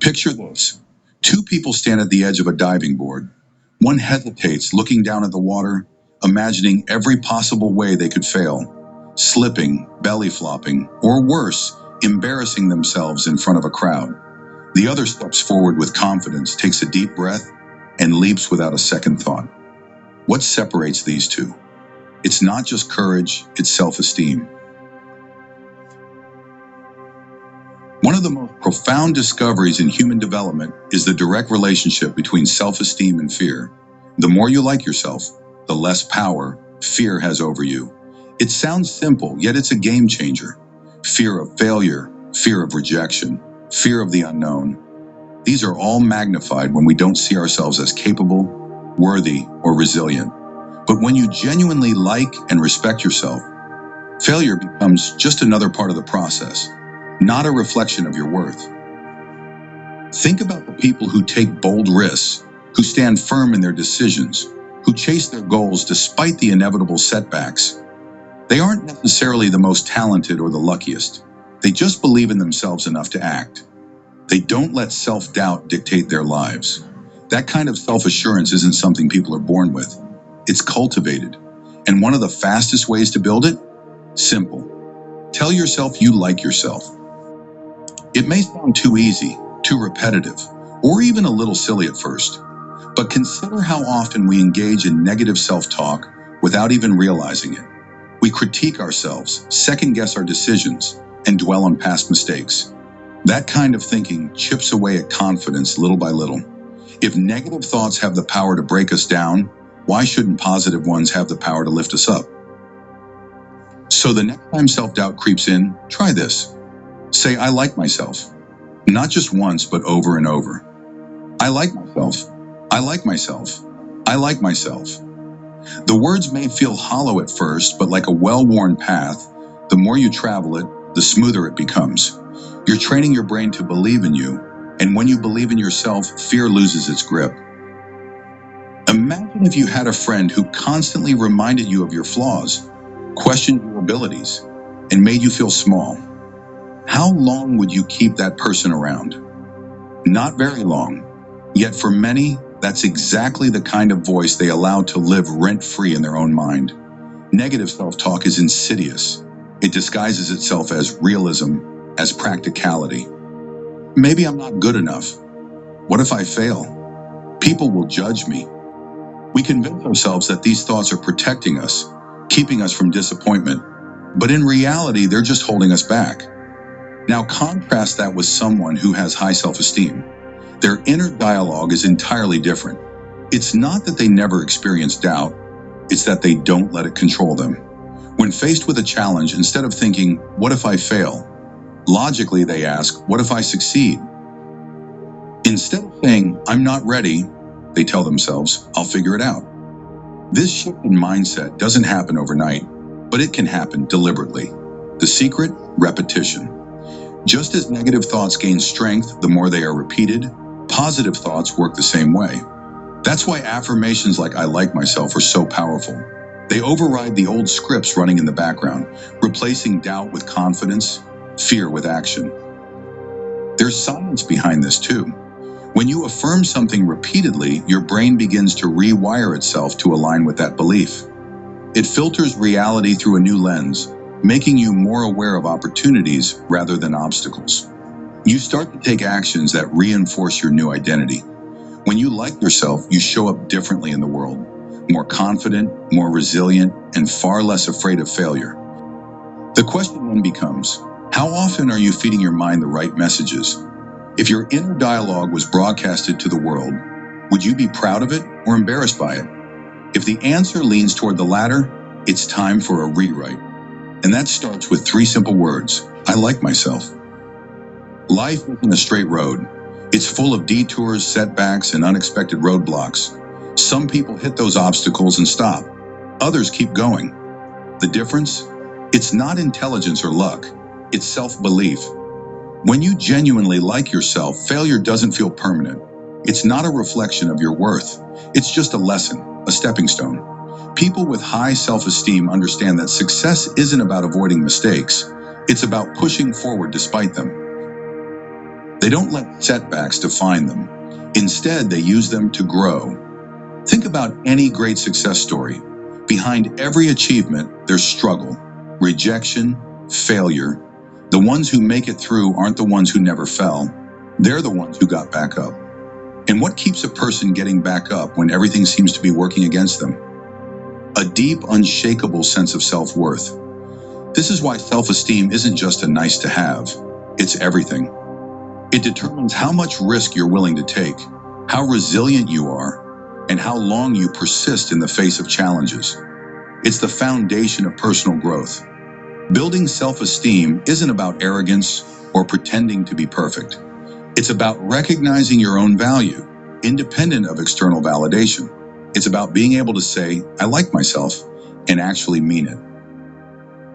Picture this. Two people stand at the edge of a diving board. One hesitates, looking down at the water, imagining every possible way they could fail, slipping, belly flopping, or worse, embarrassing themselves in front of a crowd. The other steps forward with confidence, takes a deep breath, and leaps without a second thought. What separates these two? It's not just courage, it's self-esteem. One of the most profound discoveries in human development is the direct relationship between self-esteem and fear. The more you like yourself, the less power fear has over you. It sounds simple, yet it's a game changer. Fear of failure, fear of rejection, fear of the unknown. These are all magnified when we don't see ourselves as capable, worthy, or resilient. But when you genuinely like and respect yourself, failure becomes just another part of the process, not a reflection of your worth. Think about the people who take bold risks, who stand firm in their decisions, who chase their goals despite the inevitable setbacks. They aren't necessarily the most talented or the luckiest. They just believe in themselves enough to act. They don't let self-doubt dictate their lives. That kind of self-assurance isn't something people are born with. It's cultivated. And one of the fastest ways to build it? Simple. Tell yourself you like yourself. It may sound too easy, too repetitive, or even a little silly at first, but consider how often we engage in negative self-talk without even realizing it. We critique ourselves, second-guess our decisions, and dwell on past mistakes. That kind of thinking chips away at confidence little by little. If negative thoughts have the power to break us down, why shouldn't positive ones have the power to lift us up? So the next time self-doubt creeps in, try this. Say, I like myself. Not just once, but over and over. I like myself. I like myself. I like myself. The words may feel hollow at first, but like a well-worn path, the more you travel it, the smoother it becomes. You're training your brain to believe in you, and when you believe in yourself, fear loses its grip. Imagine if you had a friend who constantly reminded you of your flaws, questioned your abilities, and made you feel small. How long would you keep that person around? Not very long. Yet for many, that's exactly the kind of voice they allow to live rent-free in their own mind. Negative self-talk is insidious. It disguises itself as realism, as practicality. Maybe I'm not good enough. What if I fail? People will judge me. We convince ourselves that these thoughts are protecting us, keeping us from disappointment, but in reality, they're just holding us back. Now contrast that with someone who has high self-esteem. Their inner dialogue is entirely different. It's not that they never experience doubt, it's that they don't let it control them. When faced with a challenge, instead of thinking, what if I fail? Logically, they ask, what if I succeed? Instead of saying, I'm not ready, they tell themselves, I'll figure it out. This shift in mindset doesn't happen overnight, but it can happen deliberately. The secret? Repetition. Just as negative thoughts gain strength the more they are repeated, positive thoughts work the same way. That's why affirmations like I like myself are so powerful. They override the old scripts running in the background, replacing doubt with confidence, fear with action. There's science behind this too. When you affirm something repeatedly, your brain begins to rewire itself to align with that belief. It filters reality through a new lens, making you more aware of opportunities rather than obstacles. You start to take actions that reinforce your new identity. When you like yourself, you show up differently in the world, more confident, more resilient, and far less afraid of failure. The question then becomes, how often are you feeding your mind the right messages? If your inner dialogue was broadcasted to the world, would you be proud of it or embarrassed by it? If the answer leans toward the latter, it's time for a rewrite. And that starts with 3 simple words. I like myself. Life isn't a straight road. It's full of detours, setbacks, and unexpected roadblocks. Some people hit those obstacles and stop. Others keep going. The difference? It's not intelligence or luck. It's self-belief. When you genuinely like yourself, failure doesn't feel permanent. It's not a reflection of your worth. It's just a lesson, a stepping stone. People with high self-esteem understand that success isn't about avoiding mistakes. It's about pushing forward despite them. They don't let setbacks define them. Instead, they use them to grow. Think about any great success story. Behind every achievement, there's struggle, rejection, failure. The ones who make it through aren't the ones who never fell. They're the ones who got back up. And what keeps a person getting back up when everything seems to be working against them? A deep, unshakable sense of self-worth. This is why self-esteem isn't just a nice to have. It's everything. It determines how much risk you're willing to take, how resilient you are, and how long you persist in the face of challenges. It's the foundation of personal growth. Building self-esteem isn't about arrogance or pretending to be perfect. It's about recognizing your own value, independent of external validation. It's about being able to say, I like myself, and actually mean it.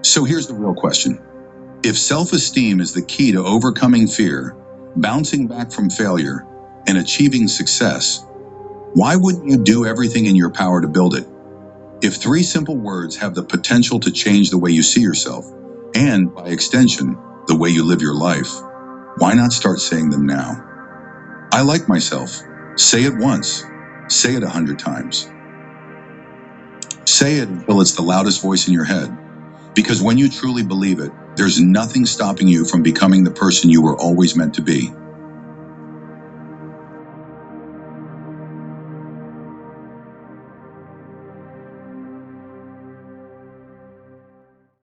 So here's the real question. If self-esteem is the key to overcoming fear, bouncing back from failure, and achieving success, why wouldn't you do everything in your power to build it? If 3 simple words have the potential to change the way you see yourself, and by extension, the way you live your life, why not start saying them now? I like myself. Say it once. Say it 100 times. Say it until it's the loudest voice in your head. Because when you truly believe it, there's nothing stopping you from becoming the person you were always meant to be.